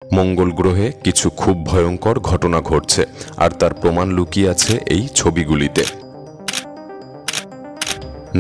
মঙ্গল গ্রহে কিছু খুব ভয়ঙ্কর ঘটনা ঘটছে, আর তার প্রমাণ লুকিয়ে আছে এই ছবিগুলিতে।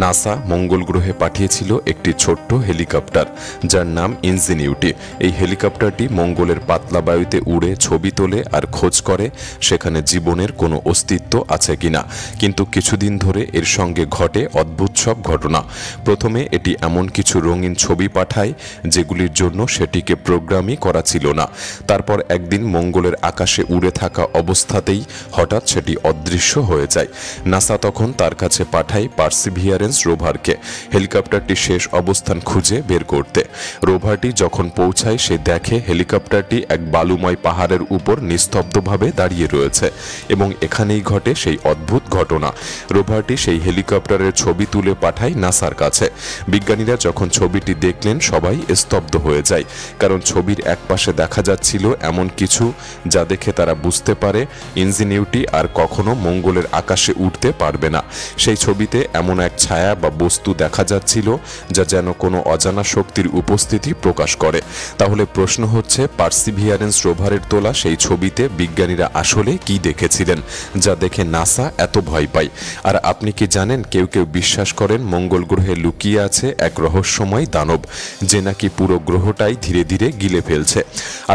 নাসা মঙ্গল গ্রহে পাঠিয়েছিল একটি ছোট্ট হেলিকপ্টার, যার নাম ইনজিনিউটি। এই হেলিকপ্টারটি মঙ্গলের পাতলা বায়ুতে উড়ে ছবি তোলে আর খোঁজ করে সেখানে জীবনের কোনো অস্তিত্ব আছে কিনা। কিন্তু কিছুদিন ধরে এর সঙ্গে ঘটে অদ্ভুত সব ঘটনা। প্রথমে এটি এমন কিছু রঙিন ছবি পাঠায় যেগুলির জন্য সেটিকে প্রোগ্রামই করা ছিল না। তারপর একদিন মঙ্গলের আকাশে উড়ে থাকা অবস্থাতেই হঠাৎ সেটি অদৃশ্য হয়ে যায়। নাসা তখন তার কাছে পাঠায় পার্সিভিয়ারেন্স রোভারকে হেলিকপ্টারটি শেষ অবস্থান খুঁজে বের করতে। রোভারটি যখন পৌঁছায় সে দেখে হেলিকপ্টারটি এক বালুময় পাহাড়ের উপর নিস্তব্ধভাবে দাঁড়িয়ে রয়েছে, এবং এখানেই ঘটে সেই অদ্ভুত ঘটনা। রোভারটি সেই হেলিকপ্টারের ছবি তুলে পাঠায় নাসার কাছে। বিজ্ঞানীরা যখন ছবিটি দেখলেন সবাই স্তব্ধ হয়ে যায়, কারণ ছবির একপাশে দেখা যাচ্ছিল এমন কিছু যা দেখে তারা বুঝতে পারে ইনজিনিউটি আর কখনো মঙ্গলের আকাশে উঠতে পারবে না। সেই ছবিতে এমন এক ছায়া বা বস্তু দেখা যাচ্ছিল যা যেন কোনো অজানা শক্তির উপস্থিতি প্রকাশ করে। তাহলে প্রশ্ন হচ্ছে, পার্সিভিয়ারেন্স রোভারের তোলা সেই ছবিতে বিজ্ঞানীরা আসলে কি দেখেছিলেন যা দেখে নাসা এত ভয় পায়? আর আপনি কি জানেন, কেউ কেউ বিশ্বাস করেন মঙ্গল গ্রহে লুকিয়ে আছে এক রহস্যময় দানব, যে নাকি পুরো গ্রহটাই ধীরে ধীরে গিলে ফেলছে।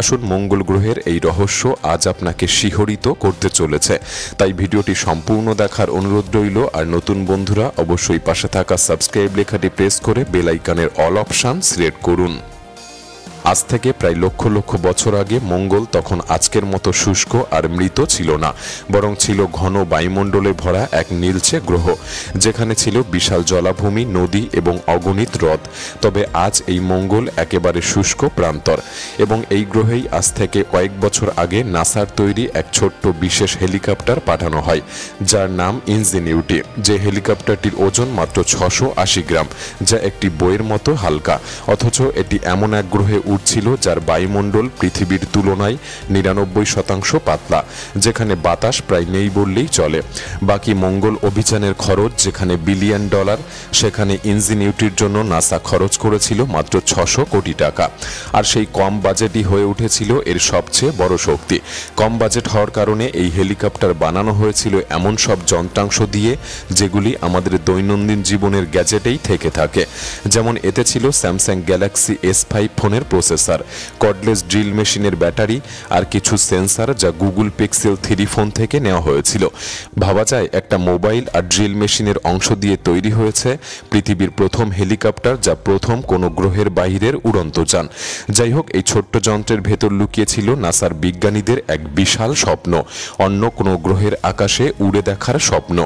আসুন মঙ্গল গ্রহের এই রহস্য আজ আপনাকে শিহরিত করতে চলেছে। তাই ভিডিওটি সম্পূর্ণ দেখার অনুরোধ রইল। আর নতুন বন্ধুরা অবশ্যই পাশে থাকা সাবস্ক্রাইব লেখাটি প্রেস করে বেল আইকনের অল অপশন সিলেক্ট করুন। আজ থেকে প্রায় লক্ষ লক্ষ বছর আগে মঙ্গল তখন আজকের মতো শুষ্ক আর মৃত ছিল না, বরং ছিল ঘন বায়ুমণ্ডলে ভরা এক নীলচে গ্রহ, যেখানে ছিল বিশাল জলাভূমি, নদী এবং অগণিত হ্রদ। তবে আজ এই মঙ্গল একেবারে শুষ্ক প্রান্তর, এবং এই গ্রহেই আজ থেকে কয়েক বছর আগে নাসার তৈরি এক ছোট্ট বিশেষ হেলিকপ্টার পাঠানো হয়, যার নাম ইনজিনিউটি। যে হেলিকপ্টারটির ওজন মাত্র 680 গ্রাম, যা একটি বইয়ের মতো হালকা। অথচ এটি এমন এক গ্রহে উঠছিল যার বায়ুমণ্ডল পৃথিবীর তুলনায় 99% পাতলা, যেখানে বাতাস প্রায় নেই বললেই চলে। বাকি মঙ্গল অভিযানের খরচ যেখানে $1 বিলিয়ন, সেখানে ইনজিনিউটির জন্য নাসা খরচ করেছিল মাত্র 600 কোটি টাকা। আর সেই কম বাজেটই হয়ে উঠেছিল এর সবচেয়ে বড় শক্তি। কম বাজেট হওয়ার কারণে এই হেলিকপ্টার বানানো হয়েছিল এমন সব যন্ত্রাংশ দিয়ে যেগুলি আমাদের দৈনন্দিন জীবনের গ্যাজেটেই থেকে থাকে। যেমন এতে ছিল স্যামসাং গ্যালাক্সি S5 ফোনের প্রসেসর, কর্ডলেস ড্রিল মেশিনের ব্যাটারি আর কিছু সেন্সর যা গুগল পিক্সেল 3 ফোন থেকে নেওয়া হয়েছিল। ভাবা যায় একটা মোবাইল আর ড্রিল মেশিনের অংশ দিয়ে তৈরি হয়েছে পৃথিবীর প্রথম হেলিকপ্টার, যা প্রথম কোনো গ্রহের বাইরের উড়ন্ত যান। যাই হোক, এই ছোট্ট যন্ত্রের ভেতর লুকিয়ে ছিল নাসার বিজ্ঞানীদের এক বিশাল স্বপ্ন, অন্য কোনো গ্রহের আকাশে উড়ে দেখার স্বপ্ন।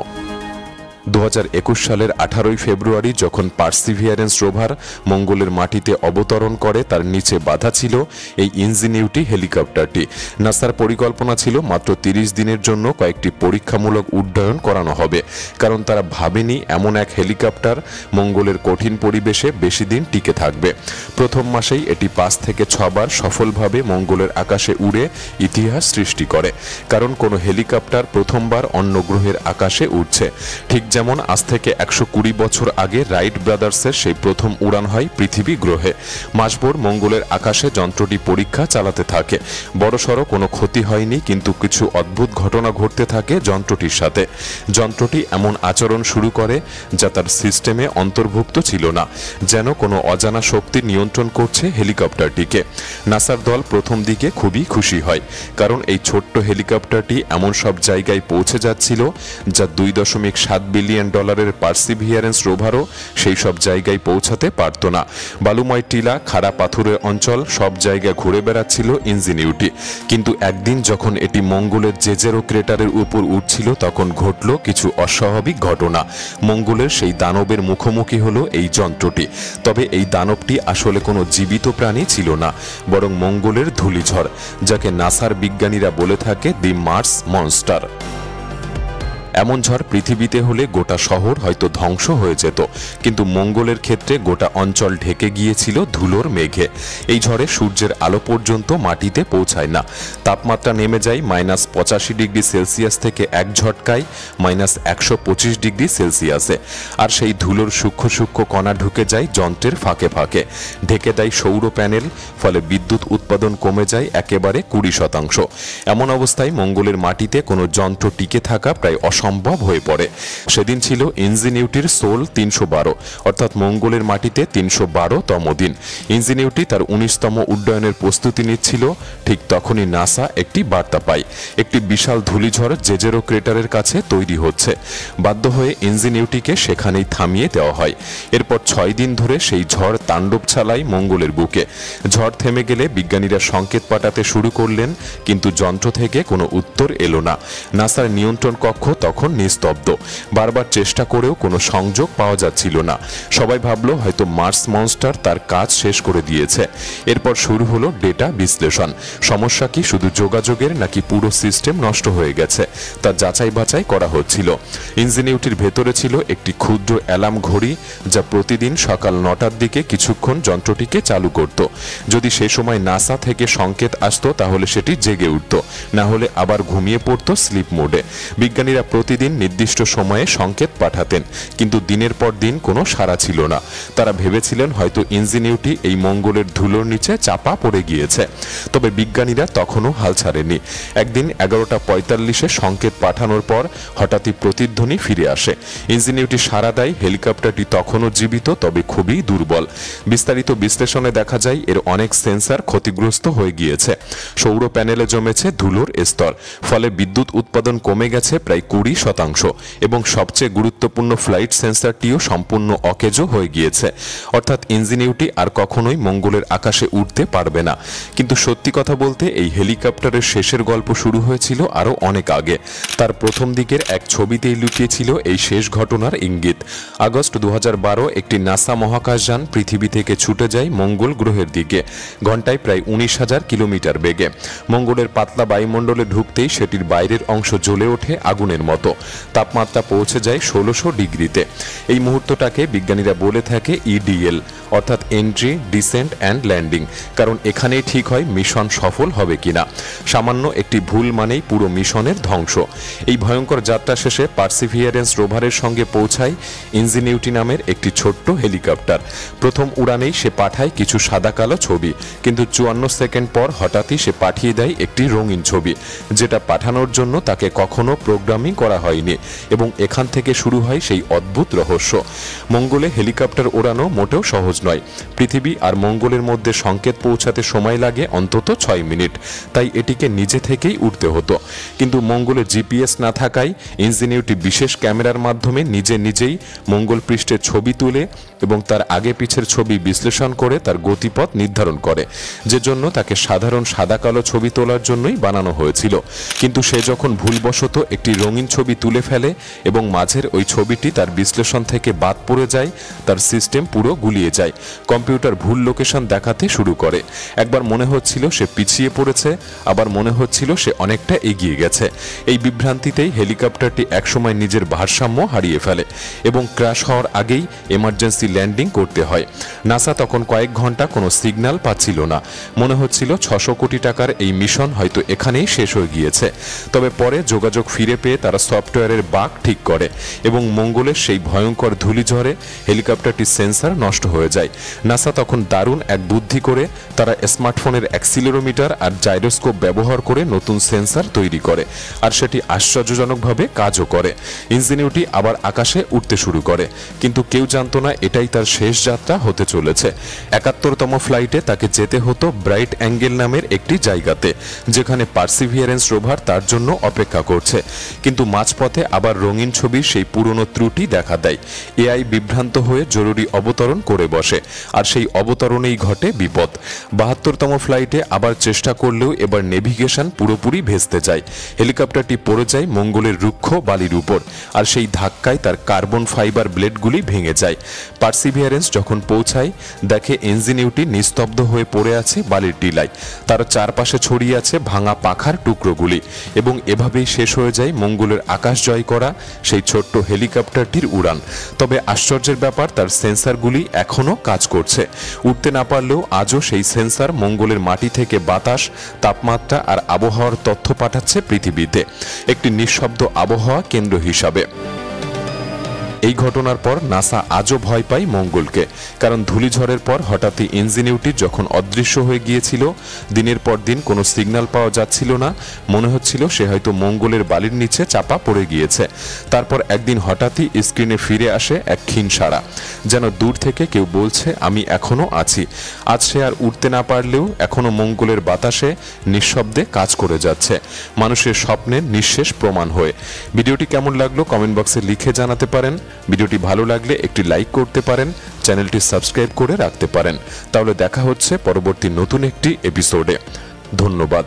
2021 সালের 18 ফেব্রুয়ারি যখন পার্সিভিয়ারেন্স রোভার মঙ্গলের মাটিতে অবতরণ করে, তার নিচে বাঁধা ছিল এই ইনজিনিউটি হেলিকপ্টারটি। নাসার পরিকল্পনা ছিল মাত্র 30 দিনের জন্য কয়েকটি পরীক্ষামূলক উড্ডয়ন করানো হবে, কারণ তারা ভাবেনি এমন এক হেলিকপ্টার মঙ্গলের কঠিন পরিবেশে বেশি দিন টিকে থাকবে। প্রথম মাসেই এটি 5 থেকে 6 বার সফলভাবে মঙ্গলের আকাশে উড়ে ইতিহাস সৃষ্টি করে, কারণ কোনো হেলিকপ্টার প্রথমবার অন্য গ্রহের আকাশে উঠছে। ঠিক যেমন আজ থেকে 120 বছর আগে রাইট ব্রাদার্সের সেই প্রথম উড়ান হয় পৃথিবী গ্রহে। মাসভর মঙ্গলের আকাশে যন্ত্রটি পরীক্ষা চালাতে থাকে। বড়সড় কোনো ক্ষতি হয়নি, কিন্তু কিছু অদ্ভুত ঘটনা ঘটতে থাকে যন্ত্রটির সাথে। যন্ত্রটি এমন আচরণ শুরু করে যা তার সিস্টেমে অন্তর্ভুক্ত ছিল না, যেন কোনো অজানা শক্তি নিয়ন্ত্রণ করছে হেলিকপ্টারটিকে। নাসার দল প্রথম দিকে খুবই খুশি হয়, কারণ এই ছোট্ট হেলিকপ্টারটি এমন সব জায়গায় পৌঁছে যাচ্ছিল যা $2.7 বিলিয়ন পার্সিভিয়ারেন্স রোভারও সেই সব জায়গায় পৌঁছাতে পারত না। বালুময় টিলা, খাড়া পাথুরের অঞ্চল, সব জায়গায় ঘুরে বেড়াচ্ছিল ইনজিনিউটি। কিন্তু একদিন যখন এটি মঙ্গলের জেজেরো ক্রেটারের উপর উঠছিল, তখন ঘটল কিছু অস্বাভাবিক ঘটনা। মঙ্গলের সেই দানবের মুখোমুখি হলো এই যন্ত্রটি। তবে এই দানবটি আসলে কোনো জীবিত প্রাণী ছিল না, বরং মঙ্গলের ধূলিঝড়, যাকে নাসার বিজ্ঞানীরা বলে থাকে দি মার্স মনস্টার। এমন ঝড় পৃথিবীতে হলে গোটা শহর হয়তো ধ্বংস হয়ে যেত, কিন্তু মঙ্গলের ক্ষেত্রে গোটা অঞ্চল ঢেকে গিয়েছিল ধুলোর মেঘে। এই ঝড়ে সূর্যের আলো পর্যন্ত মাটিতে পৌঁছায় না। তাপমাত্রা নেমে যায় -85°C থেকে এক ঝটকায় -125°C। আর সেই ধুলোর সূক্ষ্ম সূক্ষ্ম কণা ঢুকে যায় যন্ত্রের ফাঁকে ফাঁকে, ঢেকে দেয় সৌর প্যানেল, ফলে বিদ্যুৎ উৎপাদন কমে যায় একেবারে 20%। এমন অবস্থায় মঙ্গলের মাটিতে কোনো যন্ত্র টিকে থাকা প্রায় অসম্ভব হয়ে পড়ে। সেদিন ছিল ইনজিনিউটির সোল 312, অর্থাৎ মঙ্গলের মাটিতে 312তম দিন। ইনজিনিউটি তার 19তম উড্ডয়নের প্রস্তুতি নিচ্ছিল। ঠিক তখনই নাসা একটি বার্তা পায়, একটি বিশাল ধূলিঝড় জেজেরো ক্রেটারের কাছে তৈরি হচ্ছে। বাধ্য হয়ে ইনজিনিউটিকে সেখানেই থামিয়ে দেওয়া হয়। এরপর 6 দিন ধরে সেই ঝড় তাণ্ডব চালায় মঙ্গলের বুকে। ঝড় থেমে গেলে বিজ্ঞানীরা সংকেত পাঠাতে শুরু করলেন, কিন্তু যন্ত্র থেকে কোনো উত্তর এলো না। নাসার নিয়ন্ত্রণ কক্ষ তখন নিস্তব্ধ। বারবার চেষ্টা করেও কোনো সংযোগ পাওয়া যাচ্ছিল না। সবাই ভাবল হয়তো মার্স মনস্টার তার কাজ শেষ করে দিয়েছে। এরপর শুরু হলো ডেটা বিশ্লেষণ। সমস্যা কি শুধু যোগাযোগের, নাকি পুরো সিস্টেম নষ্ট হয়ে গেছে তা যাচাই বাছাই করা হচ্ছিল। ইনজিনিউটির ভেতরে ছিল একটি ক্ষুদ্র অ্যালার্ম ঘড়ি, যা প্রতিদিন সকাল 9টার দিকে কিছুক্ষণ যন্ত্রটিকে চালু করত। যদি সে সময় নাসা থেকে সংকেত আসতো তাহলে সেটি জেগে উঠত, না হলে আবার ঘুমিয়ে পড়তো স্লিপ মোডে। বিজ্ঞানীরা প্রতিদিন নির্দিষ্ট সময়ে সংকেত পাঠাতেন, কিন্তু দিনের পর দিন কোনো সাড়া ছিল না। তারা ভেবেছিলেন হয়তো ইনজিনিউটি এই মঙ্গলের ধুলোর নিচে চাপা পড়ে গিয়েছে। তবে বিজ্ঞানীরা তখনও হাল ছাড়েনি। একদিন 11:45-এ সংকেত পাঠানোর পর হঠাৎই প্রতিধ্বনি ফিরে আসে। ইনজিনিউটি সাড়া দেয়। হেলিকপ্টারটি তখনও জীবিত, তবে খুবই দুর্বল। বিস্তারিত বিশ্লেষণে দেখা যায় এর অনেক সেন্সর ক্ষতিগ্রস্ত হয়ে গিয়েছে। সৌর প্যানেলে জমেছে ধুলোর স্তর, ফলে বিদ্যুৎ উৎপাদন কমে গেছে প্রায় 20%, এবং সবচেয়ে গুরুত্বপূর্ণ ফ্লাইট সেন্সরটিও সম্পূর্ণ অকেজো হয়ে গিয়েছে। অর্থাৎ ইনজিনিউটি আর কখনোই মঙ্গলের আকাশে উঠতে পারবে না। কিন্তু সত্যি কথা বলতে এই হেলিকপ্টারের শেষের গল্প শুরু হয়েছিল আরও অনেক আগে। তার প্রথম দিকের এক ছবিতেই লুকিয়েছিল এই শেষ ঘটনার ইঙ্গিত। আগস্ট 2012 একটি নাসা মহাকাশযান পৃথিবী থেকে ছুটে যায় মঙ্গল গ্রহের দিকে, ঘন্টায় প্রায় 19,000 কিলোমিটার বেগে। মঙ্গলের পাতলা বায়ুমণ্ডলে ঢুকতেই সেটির বাইরের অংশ জ্বলে ওঠে আগুনের মতো। তাপমাত্রা পৌঁছে যায় 1600°-তে। এই মুহূর্তটাকে বিজ্ঞানীরা বলে থাকে ইডিএল, অর্থাৎ এন্ট্রি, ডিসেন্ট অ্যান্ড ল্যান্ডিং, কারণ এখানেই ঠিক হয় মিশন সফল হবে কিনা। সামান্য একটি ভুল মানেই পুরো মিশনের ধ্বংস। এই ভয়ঙ্কর যাত্রা শেষে পার্সিভিয়ারেন্স রোভারের সঙ্গে পৌঁছায় ইনজিনিউটি নামের একটি ছোট্ট হেলিকপ্টার। প্রথম উড়ানেই সে পাঠায় কিছু সাদা কালো ছবি, কিন্তু 54 সেকেন্ড পর হঠাৎই সে পাঠিয়ে দেয় একটি রঙিন ছবি, যেটা পাঠানোর জন্য তাকে কখনো প্রোগ্রামিং করা হয়নি। এবং এখান থেকে শুরু হয় সেই অদ্ভুত রহস্য। মঙ্গলে হেলিকপ্টার ওড়ানো মোটেও সহজ নয়। পৃথিবী আর মঙ্গলের মধ্যে সংকেত পৌঁছাতে সময় লাগে অন্তত 6 মিনিট, তাই এটিকে নিজে থেকেই উঠতে হতো। কিন্তু মঙ্গলে জিপিএস না থাকায় ইনজিনিউটি বিশেষ ক্যামেরার মাধ্যমে নিজেই মঙ্গল পৃষ্ঠের ছবি তুলে এবং তার আগে পিছের ছবি বিশ্লেষণ করে তার গতিপথ নির্ধারণ করে, যে জন্য তাকে সাধারণ সাদা কালো ছবি তোলার জন্যই বানানো হয়েছিল। কিন্তু সে যখন ভুলবশত একটি রঙিন ছবি তুলে ফেলে এবং মাঝের ওই ছবিটি তার বিশ্লেষণ থেকে বাদ পড়ে যায়, তার সিস্টেম পুরো গুলিয়ে যায়। কম্পিউটার ভুল লোকেশন দেখাতে শুরু করে। একবার মনে হচ্ছিল সে পিছিয়ে পড়েছে, আবার মনে হচ্ছিল সে অনেকটা এগিয়ে গেছে। এই বিভ্রান্তিতেই হেলিকপ্টারটি একসময় নিজের ভারসাম্য হারিয়ে ফেলে এবং ক্র্যাশ হওয়ার আগেই এমার্জেন্সি ল্যান্ডিং করতে হয়। নাসা তখন কয়েক ঘন্টা কোনো সিগন্যাল পাচ্ছিল না। মনে হচ্ছিল 600 কোটি টাকার এই মিশন হয়তো এখানেই শেষ হয়ে গিয়েছে। তবে পরে যোগাযোগ ফিরে পেয়ে তারা সফটওয়্যারের বাগ ঠিক করে এবং মঙ্গলের সেই ভয়ঙ্কর ধূলিঝড়ে হেলিকপ্টারটির সেন্সর নষ্ট হয়ে যায়। নাসা তখন দারুণ এক বুদ্ধি করে তারা স্মার্টফোনের অ্যাক্সিলোরোমিটার আর জাইরোস্কোপ ব্যবহার করে নতুন সেন্সর তৈরি করে, আর সেটি আশ্চর্যজনকভাবে কাজও করে। ইনজিনিউটি আবার আকাশে উঠতে শুরু করে, কিন্তু কেউ জানতো না এটাই তার শেষ যাত্রা হতে চলেছে। 71তম ফ্লাইটে তাকে যেতে হতো ব্রাইট অ্যাঙ্গেল নামের একটি জায়গাতে, যেখানে পার্সিভিয়ারেন্স রোভার তার জন্য অপেক্ষা করছে। কিন্তু মাঝপথে আবার রঙিন ছবির সেই পুরনো ত্রুটি দেখা দেয়। এআই বিভ্রান্ত হয়ে জরুরি অবতরণ করে বসে, আর সেই অবতরণেই ঘটে বিপদ। 72তম ফ্লাইটে আবার চেষ্টা করলেও এবার নেভিগেশন পুরোপুরি ভেস্তে যায়। হেলিকপ্টারটি পড়ে যায় মঙ্গলের রুক্ষ বালির উপর, আর সেই ধাক্কায় তার কার্বন ফাইবার ব্লেডগুলি ভেঙে যায়। পার্সিভিয়ারেন্স যখন পৌঁছায় দেখে ইনজিনিউটি নিস্তব্ধ হয়ে পড়ে আছে বালির টিলায়। তার চারপাশে ছড়িয়ে আছে ভাঙা পাখার টুকরোগুলি, এবং এভাবেই শেষ হয়ে যায় মঙ্গলের মঙ্গলের আকাশ জয় করা সেই ছোট্ট হেলিকপ্টারটির উড়ান। তবে আশ্চর্যের ব্যাপার, তার সেন্সরগুলি এখনও কাজ করছে। উঠতে না পারলেও আজও সেই সেন্সর মঙ্গলের মাটি থেকে বাতাস, তাপমাত্রা আর আবহাওয়ার তথ্য পাঠাচ্ছে পৃথিবীতে, একটি নিঃশব্দ আবহাওয়া কেন্দ্র হিসাবে। এই ঘটনার পর নাসা আজও ভয় পায় মঙ্গলকে, কারণ ধূলিঝড়ের পর হঠাৎই ইনজিনিউটি যখন অদৃশ্য হয়ে গিয়েছিল, দিনের পর দিন কোনো সিগন্যাল পাওয়া যাচ্ছিল না, মনে হচ্ছিল সে হয়তো মঙ্গলের বালির নিচে চাপা পড়ে গিয়েছে। তারপর একদিন হঠাৎই স্ক্রিনে ফিরে আসে এক ক্ষীণ সাড়া, যেন দূর থেকে কেউ বলছে আমি এখনো আছি। আজ সে আর উঠতে না পারলেও এখনো মঙ্গলের বাতাসে নিঃশব্দে কাজ করে যাচ্ছে, মানুষের স্বপ্নের নিঃশেষ প্রমাণ হয়ে। ভিডিওটি কেমন লাগলো কমেন্ট বক্সে লিখে জানাতে পারেন। ভিডিওটি ভালো লাগলে একটি লাইক করতে পারেন, চ্যানেলটি সাবস্ক্রাইব করে রাখতে পারেন। তাহলে দেখা হচ্ছে পরবর্তী নতুন একটি এপিসোডে। ধন্যবাদ।